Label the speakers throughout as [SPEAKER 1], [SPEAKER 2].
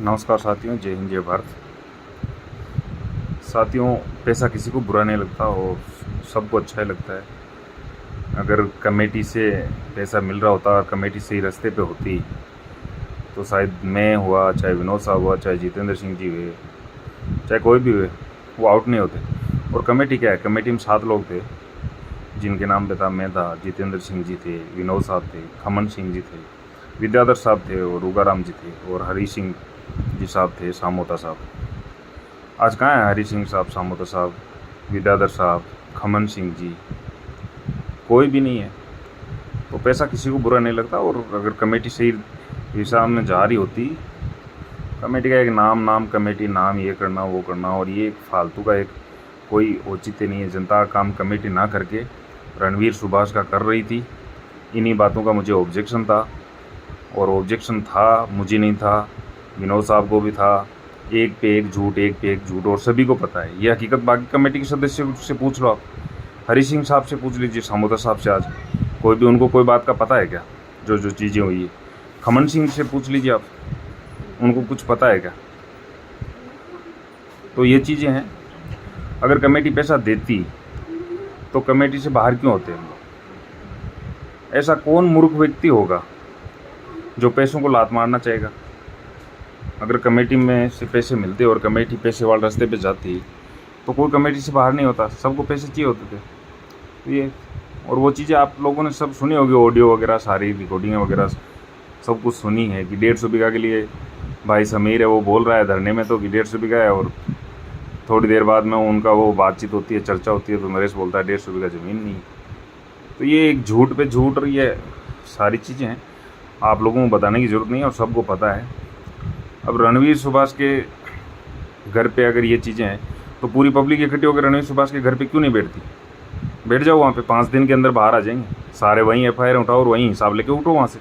[SPEAKER 1] नमस्कार साथियों, जय हिंद जय भारत। साथियों, पैसा किसी को बुरा नहीं लगता और सबको अच्छा ही लगता है। अगर कमेटी से पैसा मिल रहा होता और कमेटी सही रास्ते पे होती तो शायद मैं हुआ, चाहे विनोद साहब हुआ, चाहे जितेंद्र सिंह जी हुए, चाहे कोई भी हुए, वो आउट नहीं होते। और कमेटी क्या है, कमेटी में 7 लोग थे जिनके नाम पे था, मैं था, जितेंद्र सिंह जी थे, विनोद साहब थे, खमन सिंह जी थे, विद्याधर साहब थे और रूगाराम जी थे और हरी सिंह जी साहब थे, सामोता साहब। आज कहाँ है हरी सिंह साहब, सामोता साहब, विद्याधर साहब, खमन सिंह जी? कोई भी नहीं है। तो पैसा किसी को बुरा नहीं लगता। और अगर कमेटी सही हिसाब में जा रही होती, कमेटी का एक नाम कमेटी, नाम ये करना वो करना, और ये एक फालतू का एक कोई औचित्य नहीं है। जनता का काम कमेटी ना करके रणवीर सुभाष का कर रही थी। इन्हीं बातों का मुझे ऑब्जेक्शन था, और ऑब्जेक्शन था, मुझे नहीं था, विनोद साहब को भी था। एक पे एक झूठ, और सभी को पता है ये हकीकत। बाकी कमेटी के सदस्य से पूछ लो आप, हरी सिंह साहब से पूछ लीजिए, सामोदा साहब से। आज कोई भी उनको कोई बात का पता है क्या? जो चीज़ें हुई है, खमन सिंह से पूछ लीजिए आप, उनको कुछ पता है क्या? तो ये चीज़ें हैं। अगर कमेटी पैसा देती तो कमेटी से बाहर क्यों होते हम लोग? ऐसा कौन मूर्ख व्यक्ति होगा जो पैसों को लात मारना चाहेगा? अगर कमेटी में से पैसे मिलते और कमेटी पैसे वाले रास्ते पे जाती तो कोई कमेटी से बाहर नहीं होता, सबको पैसे चाहिए होते थे। तो ये, और वो चीज़ें आप लोगों ने सब सुनी होगी, ऑडियो वगैरह, सारी रिकॉर्डिंग वगैरह सब कुछ सुनी है कि 150 बीघा के लिए भाई समीर है, वो बोल रहा है धरने में तो कि 150 बीघा है, और थोड़ी देर बाद में उनका वो बातचीत होती है, चर्चा होती है, तो नरेश बोलता है 150 बीघा ज़मीन नहीं। तो ये एक झूठ पे झूठ, और ये सारी चीज़ें हैं, आप लोगों को बताने की ज़रूरत नहीं है और सबको पता है। अब रणवीर सुभाष के घर पे अगर ये चीज़ें हैं तो पूरी पब्लिक इकट्ठी होकर रणवीर सुभाष के घर पे क्यों नहीं बैठती? बैठ जाओ वहाँ पे, 5 दिन के अंदर बाहर आ जाएंगे सारे, वहीं एफआईआर उठाओ और वहीं हिसाब लेके उठो वहाँ से।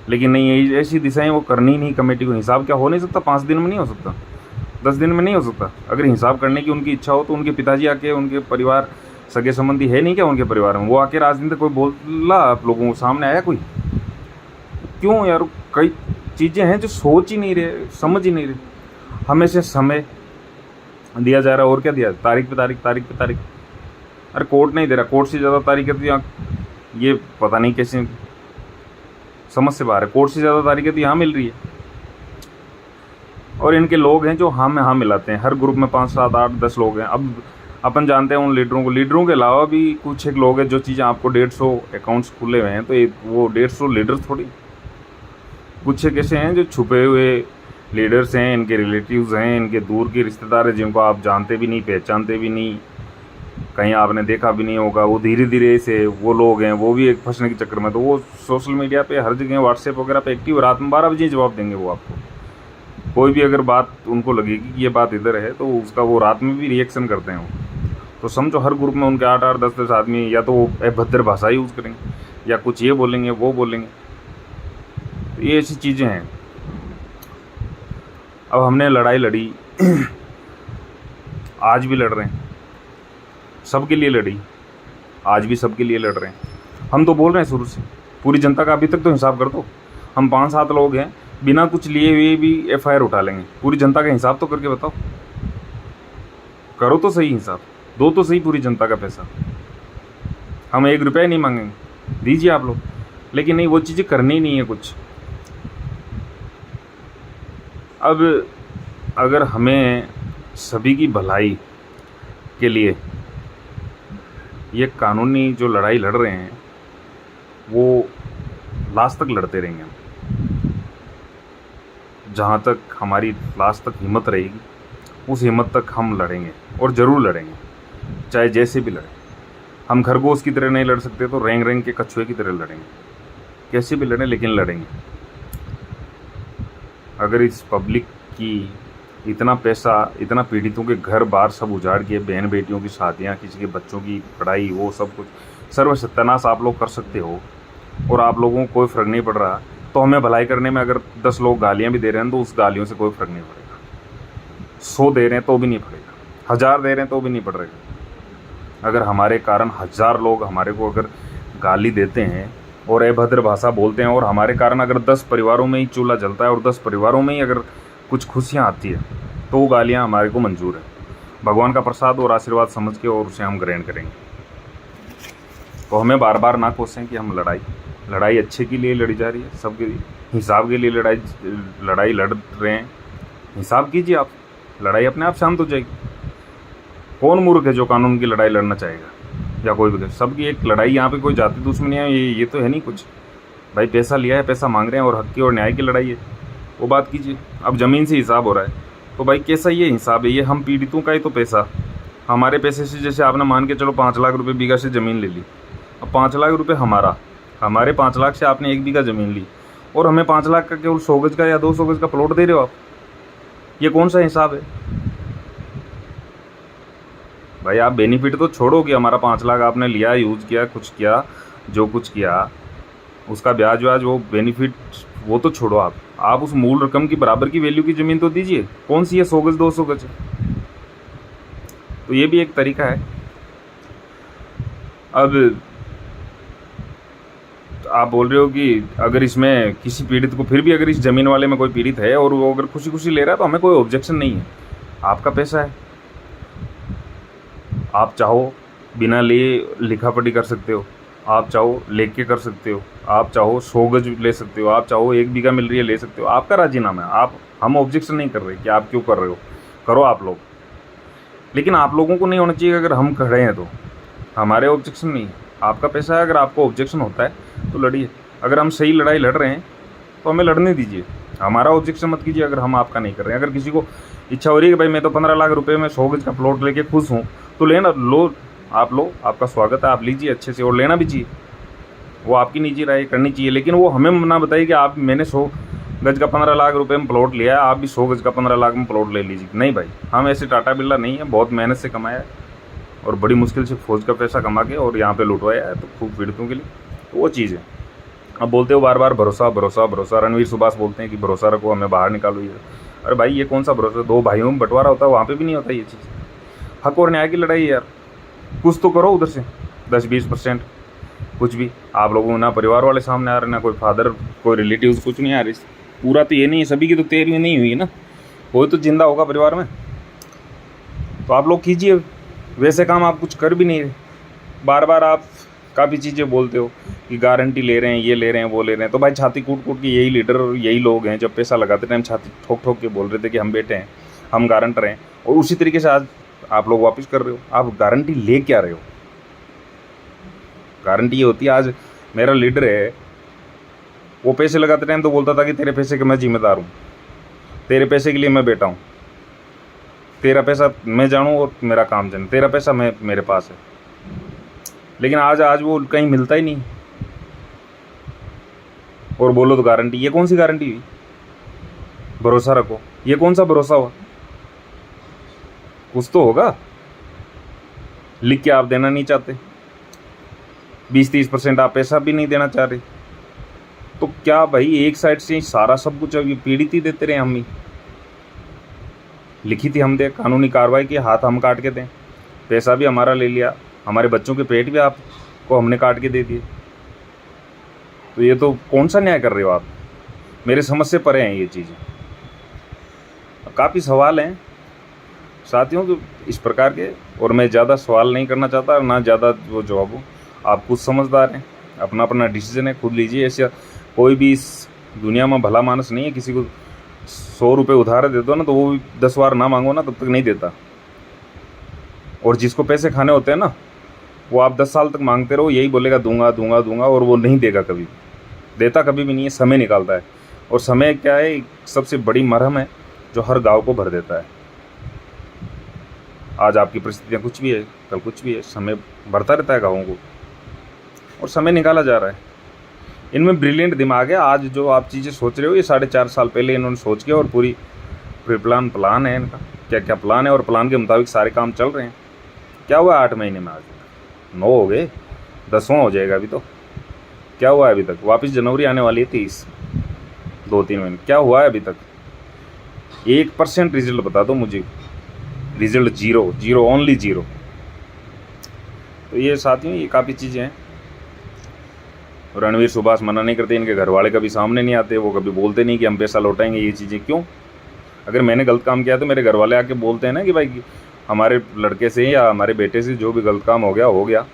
[SPEAKER 1] लेकिन नहीं, ऐसी दिशाएं वो करनी ही नहीं कमेटी को। हिसाब क्या हो नहीं सकता? 5 दिन में नहीं हो सकता, 10 दिन में नहीं हो सकता। अगर हिसाब करने की उनकी इच्छा हो तो उनके पिताजी आके, उनके परिवार, सगे संबंधी है नहीं क्या उनके परिवार में, वो आके राजनीति कोई बोला आप लोगों को, सामने आया कोई? क्यों यार? कई चीज़ें हैं जो सोच ही नहीं रहे, समझ ही नहीं रहे। हमेशा समय दिया जा रहा है, और क्या दिया? तारीख पे तारीख। अरे कोर्ट नहीं दे रहा, कोर्ट से ज़्यादा तारीख है तो यहाँ, ये पता नहीं कैसे समझ से बाहर है। कोर्ट से ज़्यादा तारीखें तो यहाँ मिल रही है। और इनके लोग हैं जो हाँ में हाँ मिलाते हैं। हर ग्रुप में 5, 7, 8, 10 लोग हैं। अब अपन जानते हैं उन लीडरों के अलावा भी कुछ एक लोग हैं जो चीज़ें आपको 150 अकाउंट्स खुले हुए हैं, तो वो 150 लीडर्स थोड़ी, कुछ एक ऐसे हैं जो छुपे हुए लीडर्स हैं, इनके रिलेटिव्स हैं, इनके दूर के रिश्तेदार हैं, जिनको आप जानते भी नहीं, पहचानते भी नहीं, कहीं आपने देखा भी नहीं होगा। वो धीरे धीरे से वो लोग हैं, वो भी एक फंसने के चक्कर में, तो वो सोशल मीडिया पे हर जगह, व्हाट्सएप वगैरह पे एक्टिव, रात में 12 बजे जवाब देंगे वो आपको। कोई भी अगर बात उनको लगेगी कि ये बात इधर है तो उसका वो रात में भी रिएक्शन करते हैं वो। तो समझो हर ग्रुप में उनके 8-8, 10-10 आदमी या तो अभद्र भाषा यूज़ करेंगे या कुछ ये बोलेंगे वो बोलेंगे। तो ये ऐसी चीज़ें हैं। अब हमने लड़ाई लड़ी आज भी लड़ रहे हैं, सबके लिए लड़ी, आज भी सबके लिए लड़ रहे हैं। हम तो बोल रहे हैं शुरू से, पूरी जनता का अभी तक तो हिसाब कर दो। हम 5-7 लोग हैं, बिना कुछ लिए हुए भी एफआईआर उठा लेंगे। पूरी जनता का हिसाब तो करके बताओ, करो तो सही हिसाब, दो तो सही पूरी जनता का पैसा। हम 1 रुपया नहीं मांगेंगे, दीजिए आप लोग। लेकिन नहीं, वो चीज़ें करनी नहीं है कुछ। अब अगर हमें सभी की भलाई के लिए ये कानूनी जो लड़ाई लड़ रहे हैं वो लास्ट तक लड़ते रहेंगे। जहाँ तक हमारी लास्ट तक हिम्मत रहेगी, उस हिम्मत तक हम लड़ेंगे, और ज़रूर लड़ेंगे, चाहे जैसे भी लड़ें। हम खरगोश की तरह नहीं लड़ सकते तो रेंग के कछुए की तरह लड़ेंगे, कैसे भी लड़ें, लेकिन लड़ेंगे। अगर इस पब्लिक की इतना पैसा, इतना पीड़ितों के घर बार सब उजाड़ के, बहन बेटियों की शादियाँ, किसी के बच्चों की पढ़ाई, वो सब कुछ सर्व सत्यानाश आप लोग कर सकते हो और आप लोगों को कोई फ़र्क नहीं पड़ रहा, तो हमें भलाई करने में अगर 10 लोग गालियाँ भी दे रहे हैं तो उस गालियों से कोई फ़र्क नहीं पड़ेगा। 100 दे रहे हैं तो भी नहीं पड़ेगा, 1000 दे रहे हैं तो भी नहीं पड़ेगा। अगर हमारे कारण 1000 लोग हमारे को अगर गाली देते हैं और अभद्र भाषा बोलते हैं, और हमारे कारण अगर 10 परिवारों में ही चूल्हा जलता है और 10 परिवारों में ही अगर कुछ खुशियाँ आती है तो वो गालियाँ हमारे को मंजूर है। भगवान का प्रसाद और आशीर्वाद समझ के और उसे हम ग्रहण करेंगे। तो हमें बार बार ना कोसें कि हम लड़ाई अच्छे के लिए लड़ी जा रही है, सबके हिसाब के लिए लड़ाई लड़ रहे हैं। हिसाब कीजिए आप, लड़ाई अपने आप शांत हो जाएगी। कौन मूर्ख है जो कानून की लड़ाई लड़ना चाहेगा, या कोई भी? सबकी एक लड़ाई, यहाँ पे कोई जाति दुश्मनी है ये तो है नहीं कुछ। भाई पैसा लिया है, पैसा मांग रहे हैं और हक की और न्याय की लड़ाई है, वो बात कीजिए। अब ज़मीन से हिसाब हो रहा है तो भाई कैसा ये हिसाब है? ये हम पीड़ितों का ही तो पैसा, हमारे पैसे से, जैसे आपने मान के चलो 5 लाख रुपए बीघा से ज़मीन ले ली। अब 5 लाख रुपए हमारे 5 लाख से आपने 1 बीघा ज़मीन ली और हमें 5 लाख का केवल 100 गज का या 200 गज का प्लॉट दे रहे हो आप। ये कौन सा हिसाब है भाई? आप बेनिफिट तो छोड़ो कि हमारा 5 लाख आपने लिया, यूज़ किया, कुछ किया, जो कुछ किया उसका ब्याज व्याज, वो बेनिफिट वो तो छोड़ो। आप उस मूल रकम की बराबर की वैल्यू की ज़मीन तो दीजिए। कौन सी है 100 गज 200 गज? तो ये भी एक तरीका है। अब आप बोल रहे हो कि अगर इसमें किसी पीड़ित को, फिर भी अगर इस ज़मीन वाले में कोई पीड़ित है और वो अगर खुशी खुशी ले रहा है तो हमें कोई ऑब्जेक्शन नहीं है। आपका पैसा है, आप चाहो बिना लिए लिखा पढ़ी कर सकते हो, आप चाहो लेके कर सकते हो, आप चाहो 100 गज ले सकते हो, आप चाहो 1 बीघा मिल रही है ले सकते हो, आपका राजीनामा है। हम ऑब्जेक्शन नहीं कर रहे कि आप क्यों कर रहे हो, करो आप लोग। लेकिन आप लोगों को नहीं होना चाहिए अगर हम खड़े हैं तो। हमारे ऑब्जेक्शन नहीं है, आपका पैसा है। अगर आपको ऑब्जेक्शन होता है तो लड़िए। अगर हम सही लड़ाई लड़ रहे हैं तो हमें लड़ने दीजिए, हमारा ऑब्जेक्शन मत कीजिए अगर हम आपका नहीं कर रहे हैं। अगर किसी को इच्छा हो रही है कि भाई मैं तो 15 लाख रुपए में 100 गज का प्लॉट लेके खुश हूँ, तो लेना लो, आपका स्वागत है, आप लीजिए अच्छे से, और लेना भी चाहिए। वो आपकी निजी राय करनी चाहिए, लेकिन वो हमें ना बताइए कि मैंने 100 गज का 15 लाख रुपए में प्लॉट लिया है, आप भी 100 गज का 15 लाख में प्लॉट ले लीजिए। नहीं भाई, हम ऐसे टाटा बिरला नहीं है, बहुत मेहनत से कमाया है और बड़ी मुश्किल से फौज का पैसा कमा के और यहाँ पे लुटवाया है, तो खूब पीड़ितों के लिए। तो वो चीज़ है। अब बोलते हो बार बार भरोसा भरोसा भरोसा, रणवीर सुभाष बोलते हैं कि भरोसा रखो, हमें बाहर निकालो। ये अरे भाई, ये कौन सा भरोसा? 2 भाइयों में बंटवारा होता है, वहाँ पे भी नहीं होता ये चीज़। हक और न्याय की लड़ाई है यार, कुछ तो करो उधर से 10-20%, कुछ भी। आप लोगों को ना परिवार वाले सामने आ रहे, ना कोई फादर, कोई रिलेटिव, कुछ नहीं आ रही। पूरा तो ये नहीं है, सभी की तो 13वीं नहीं हुई है ना, कोई तो जिंदा होगा परिवार में। तो आप लोग कीजिए वैसे काम, आप कुछ कर भी नहीं रहे। बार बार आप काफ़ी चीज़ें बोलते हो कि गारंटी ले रहे हैं, ये ले रहे हैं, वो ले रहे हैं। तो भाई छाती कूट कूट के यही लीडर, यही लोग हैं जब पैसा लगाते टाइम छाती ठोक ठोक के बोल रहे थे कि हम बेटे हैं, हम गारंटर हैं, और उसी तरीके से आज आप लोग वापस कर रहे हो। आप गारंटी ले क्या रहे हो? गारंटी ये होती है, आज मेरा लीडर है, वो पैसे लगाते टाइम तो बोलता था कि तेरे पैसे के मैं जिम्मेदार हूँ, तेरे पैसे के लिए मैं बेटा हूँ, तेरा पैसा मैं जानूँ और मेरा काम जाने, तेरा पैसा मेरे पास है। लेकिन आज वो कहीं मिलता ही नहीं, और बोलो तो गारंटी। ये कौन सी गारंटी हुई? भरोसा रखो, ये कौन सा भरोसा हुआ? कुछ तो होगा। लिख के आप देना नहीं चाहते, 20-30% आप पैसा भी नहीं देना चाह रहे, तो क्या भाई एक साइड से सारा सब कुछ अब पीड़ित ही देते रहे? हम ही लिखी थी, हम दे, कानूनी कार्रवाई की, हाथ हम काट के दें, पैसा भी हमारा ले लिया, हमारे बच्चों के पेट भी आपको हमने काट के दे दिए। तो ये तो कौन सा न्याय कर रहे हो आप? मेरे समझ से परे हैं ये चीज़ें। काफ़ी सवाल हैं साथियों के इस प्रकार के, और मैं ज़्यादा सवाल नहीं करना चाहता, ना ज़्यादा वो जवाब हो। आप खुद समझदार हैं, अपना अपना डिसीजन है, खुद लीजिए। ऐसा कोई भी इस दुनिया में भला मानस नहीं है, किसी को 100 रुपये उधार दे दो ना तो वो भी 10 बार ना मांगो ना तब तक नहीं देता। और जिसको पैसे खाने होते हैं ना, वो आप 10 साल तक मांगते रहो, यही बोलेगा दूंगा दूंगा दूंगा, और वो नहीं देगा, कभी देता कभी भी नहीं है। समय निकालता है, और समय क्या है, सबसे बड़ी मरहम है जो हर गाँव को भर देता है। आज आपकी परिस्थितियाँ कुछ भी है, कल कुछ भी है, समय बढ़ता रहता है गाँवों को, और समय निकाला जा रहा है। इनमें ब्रिलियंट दिमाग है। आज जो आप चीज़ें सोच रहे हो, ये 4.5 साल पहले इन्होंने सोच के, और पूरी प्लान है इनका, क्या क्या प्लान है, और प्लान के मुताबिक सारे काम चल रहे हैं। क्या हुआ 8 महीने में? आज 9 हो गए, 10वां हो जाएगा अभी तो। क्या हुआ है अभी तक? वापस जनवरी आने वाली है 30, 2-3 महीने। क्या हुआ है अभी तक? 1% रिजल्ट बता दो मुझे। Result zero, only zero. तो ये साथियों, ये काफ़ी चीज़ें हैं। रणवीर सुभाष मना नहीं करते, इनके घर वाले कभी सामने नहीं आते, वो कभी बोलते नहीं कि हम पैसा लौटाएंगे, ये चीज़ें क्यों? अगर मैंने गलत काम किया तो मेरे घर वाले आके बोलते हैं ना कि भाई हमारे लड़के से या हमारे बेटे से जो भी गलत काम हो गया,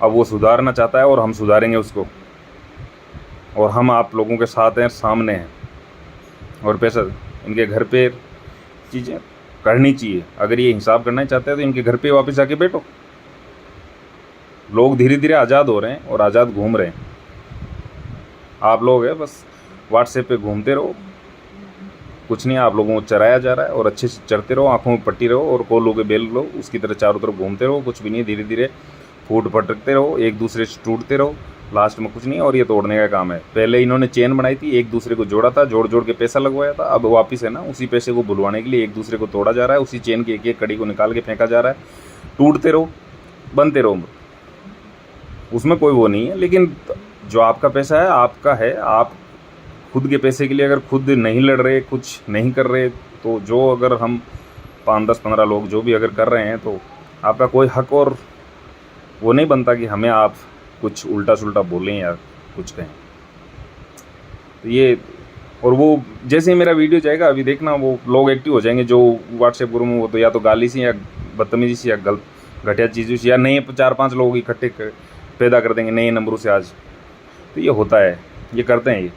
[SPEAKER 1] अब वो सुधारना चाहता है और हम सुधारेंगे उसको, और हम आप लोगों के साथ हैं, सामने हैं। और पैसा इनके घर पे चीज़ें करनी चाहिए। अगर ये हिसाब करना ही चाहते हैं तो इनके घर पे वापस जाके बैठो। लोग धीरे धीरे आज़ाद हो रहे हैं और आज़ाद घूम रहे हैं। आप लोग हैं बस व्हाट्सएप पे घूमते रहो, कुछ नहीं, आप लोगों को चराया जा रहा है, और अच्छे से चरते रहो, आँखों में पट्टी रहो और कोलों के बेल लो, उसकी तरह चारों तरफ घूमते रहो, कुछ भी नहीं, धीरे धीरे फूट पटकते रहो, एक दूसरे से टूटते रहो, लास्ट में कुछ नहीं। और ये तोड़ने का काम है। पहले इन्होंने चेन बनाई थी, एक दूसरे को जोड़ा था, जोड़ जोड़ के पैसा लगवाया था, अब वापस है ना उसी पैसे को भुलवाने के लिए एक दूसरे को तोड़ा जा रहा है, उसी चेन की एक एक कड़ी को निकाल के फेंका जा रहा है। टूटते रहो, बनते रहो, उसमें कोई वो नहीं है। लेकिन जो आपका पैसा है आपका है, आप खुद के पैसे के लिए अगर खुद नहीं लड़ रहे, कुछ नहीं कर रहे, तो जो अगर हम 5, 10, 15 लोग जो भी अगर कर रहे हैं, तो आपका कोई हक और वो नहीं बनता कि हमें आप कुछ उल्टा सुल्टा बोलें या कुछ कहें। तो ये, और वो जैसे ही मेरा वीडियो जाएगा, अभी देखना वो लोग एक्टिव हो जाएंगे जो व्हाट्सएप ग्रुप में, वो तो या तो गाली से या बदतमीजी से या गलत घटिया चीज़ों से या नए 4-5 लोग इकट्ठे पैदा कर देंगे नए नंबरों से आज। तो ये होता है, ये करते हैं ये।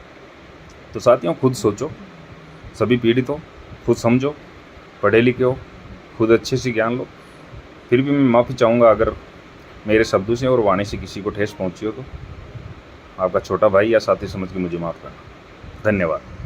[SPEAKER 1] तो साथियों, खुद सोचो, सभी पीड़ित हो, खुद समझो, पढ़े लिखे हो, खुद अच्छे से ज्ञान लो। फिर भी मैं माफ़ी चाहूँगा अगर मेरे शब्दों से और वाणी से किसी को ठेस पहुँची हो, तो आपका छोटा भाई या साथी समझ के मुझे माफ़ करना। धन्यवाद।